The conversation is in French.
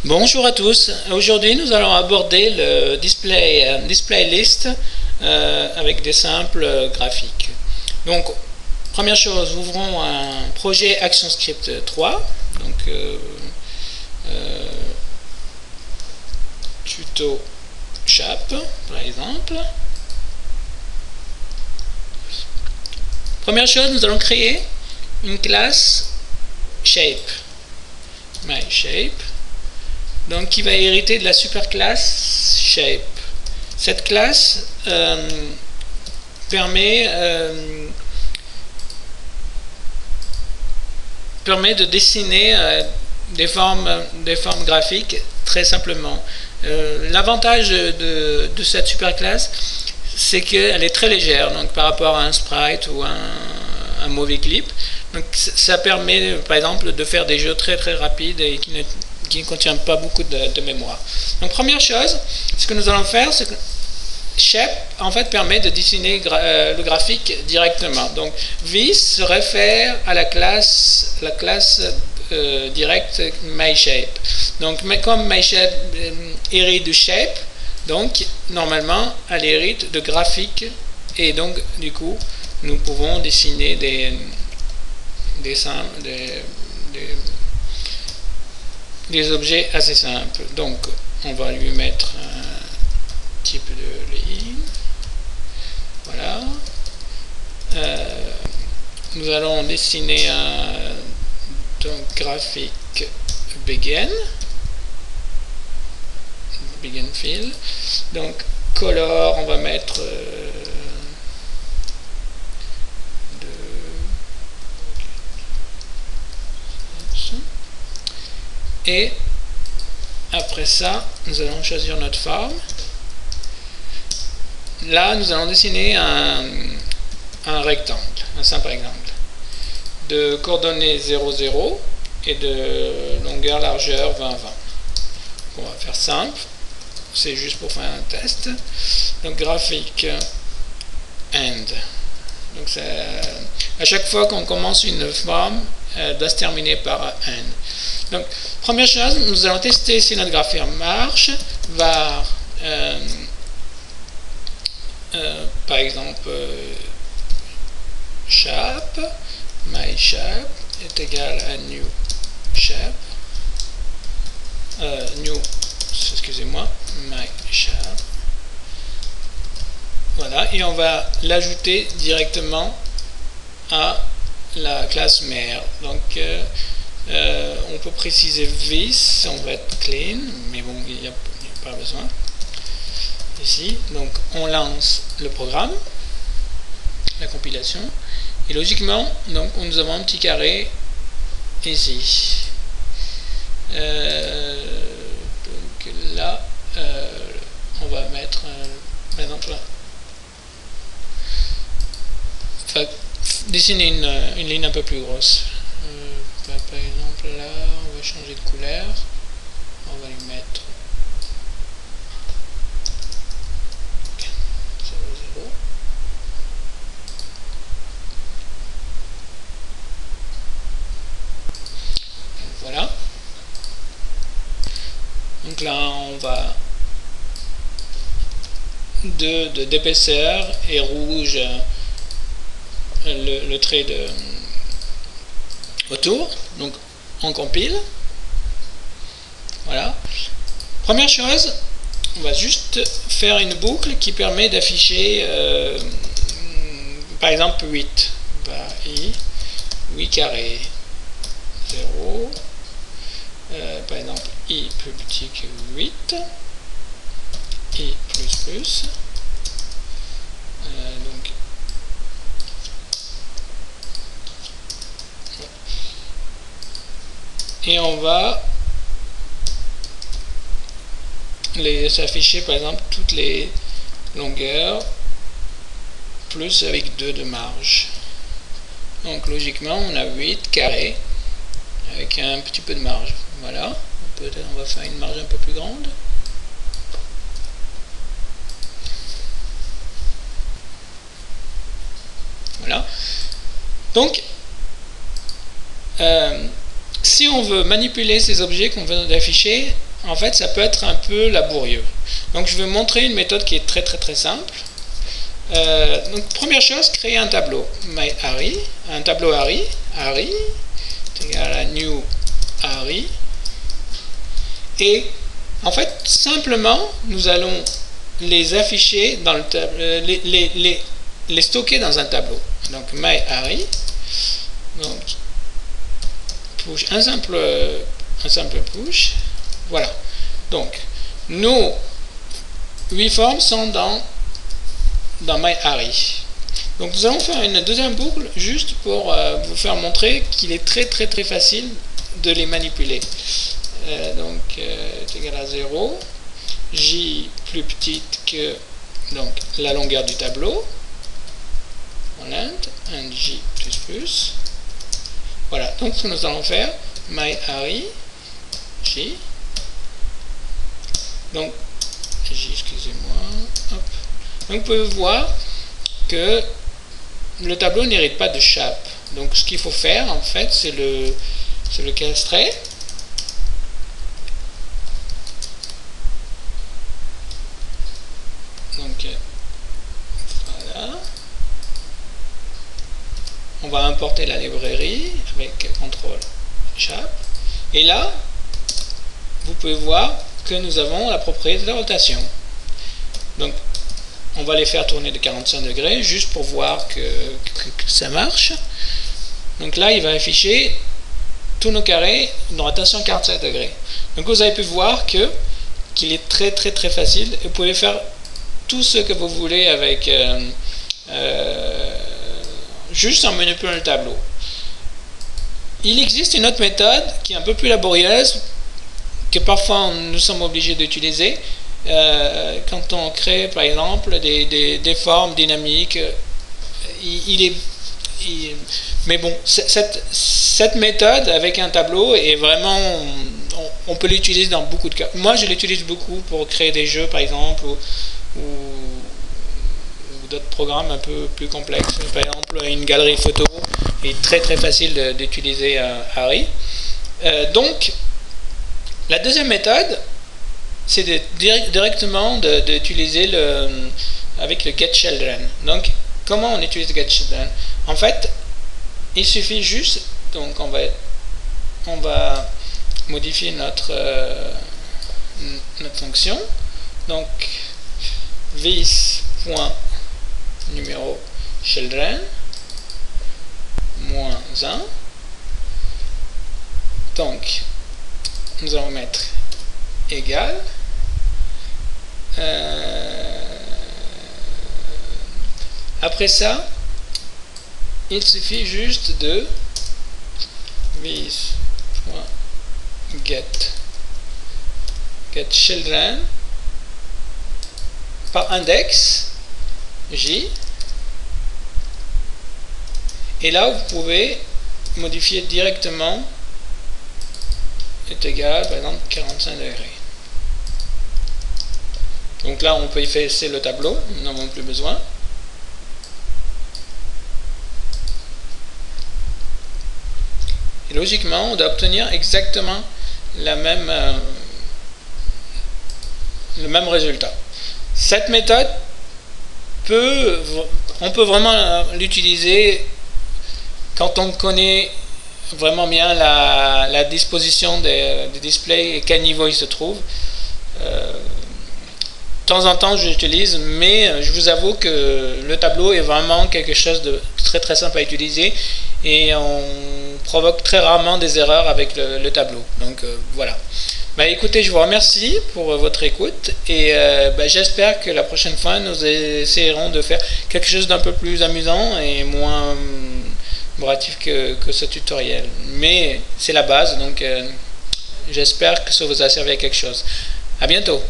Bonjour à tous. Aujourd'hui, nous allons aborder le display list avec des simples graphiques. Donc, première chose, ouvrons un projet ActionScript 3. Donc, tuto Chap, par exemple. Première chose, nous allons créer une classe Shape. MyShape. Donc, qui va hériter de la superclasse Shape. Cette classe permet de dessiner des formes graphiques très simplement. L'avantage de cette superclasse, c'est qu'elle est très légère, donc par rapport à un sprite ou un movie clip. Donc, ça permet, par exemple, de faire des jeux très rapides et qui ne contient pas beaucoup de mémoire. Donc, première chose, ce que nous allons faire, c'est que Shape en fait permet de dessiner le graphique directement. Donc, this se réfère à la classe directe MyShape. Donc, comme MyShape hérite de Shape, donc normalement elle hérite de graphique, et donc du coup nous pouvons dessiner des objets assez simples. Donc on va lui mettre un type de ligne, voilà. Nous allons dessiner un graphique begin fill. Donc color, on va mettre et après ça nous allons choisir notre forme. Là nous allons dessiner un rectangle, un simple rectangle de coordonnées 0 0 et de longueur largeur 20 20. On va faire simple, c'est juste pour faire un test. Donc graphique end. Donc à chaque fois qu'on commence une forme, elle doit se terminer par end. Donc première chose, nous allons tester si notre graphique marche. Var par exemple Shape, MyShape est égal à new shape, excusez-moi, MyShape. Voilà, et on va l'ajouter directement à la classe mère. Donc on peut préciser this, on va être clean, mais bon, il n'y a pas besoin ici. Donc on lance le programme, la compilation, et logiquement donc nous avons un petit carré ici. Donc là on va mettre par exemple dessiner une ligne un peu plus grosse. Par exemple là on va changer de couleur, on va lui mettre 0 0. Voilà. Donc là on va d'épaisseur et rouge le trait de autour. Donc on compile. Voilà. Première chose, on va juste faire une boucle qui permet d'afficher par exemple 8. Bah, 8 carré 0. Par exemple i plus petit que 8, i plus, donc et on va les afficher par exemple toutes les longueurs plus avec 2 de marge. Donc logiquement on a 8 carrés avec un petit peu de marge. Voilà, peut-être on va faire une marge un peu plus grande. Voilà. Donc, si on veut manipuler ces objets qu'on vient d'afficher, en fait, ça peut être un peu laborieux. Donc, je vais montrer une méthode qui est très simple. Donc, première chose, créer un tableau. MyArray, un tableau Array est égal à new Array. Et, en fait, simplement, nous allons les afficher dans le les stocker dans un tableau. Donc, MyArray. Donc, push, un simple push. Voilà. Donc, nos 8 formes sont dans MyArray. Donc, nous allons faire une deuxième boucle juste pour vous faire montrer qu'il est très facile de les manipuler. Donc, est égal à 0. J plus petite que donc, la longueur du tableau. Voilà, un J plus. Voilà, donc ce que nous allons faire, MyArray, J. Donc, J, excusez-moi. Donc, vous pouvez voir que le tableau n'hérite pas de chape. Donc, ce qu'il faut faire, en fait, c'est le castrer. Donc, voilà. On va importer la librairie avec CTRL chape. Et là, vous pouvez voir que nous avons la propriété de rotation. Donc, on va les faire tourner de 45 degrés juste pour voir que ça marche. Donc là, il va afficher tous nos carrés de rotation 45 degrés. Donc, vous avez pu voir qu'il est très facile. Vous pouvez faire tout ce que vous voulez avec juste en manipulant le tableau. Il existe une autre méthode qui est un peu plus laborieuse, que parfois nous sommes obligés d'utiliser quand on crée par exemple des formes dynamiques. Mais bon, cette méthode avec un tableau est vraiment, on peut l'utiliser dans beaucoup de cas. Moi, je l'utilise beaucoup pour créer des jeux par exemple, ou d'autres programmes un peu plus complexes. Par exemple, une galerie photo est très facile d'utiliser Array. Donc, la deuxième méthode, c'est directement d'utiliser avec le getChildren. Donc, comment on utilise getChildren? En fait, il suffit juste, donc on va modifier notre fonction. Donc, vis.numéro children -1. Donc, nous allons mettre égal après ça, il suffit juste de getChildren par index J, et là vous pouvez modifier directement est égal par exemple 45 degrés. Donc là on peut effacer le tableau, nous n'en avons plus besoin. Et logiquement on doit obtenir exactement le même résultat. Cette méthode on peut vraiment l'utiliser quand on connaît vraiment bien la disposition des displays et quel niveau il se trouve. De temps en temps je l'utilise, mais je vous avoue que le tableau est vraiment quelque chose de très simple à utiliser et on provoque très rarement des erreurs avec le tableau. Donc voilà. Écoutez, je vous remercie pour votre écoute et j'espère que la prochaine fois nous essayerons de faire quelque chose d'un peu plus amusant et moins bratif que ce tutoriel. Mais c'est la base, donc j'espère que ça vous a servi à quelque chose. À bientôt.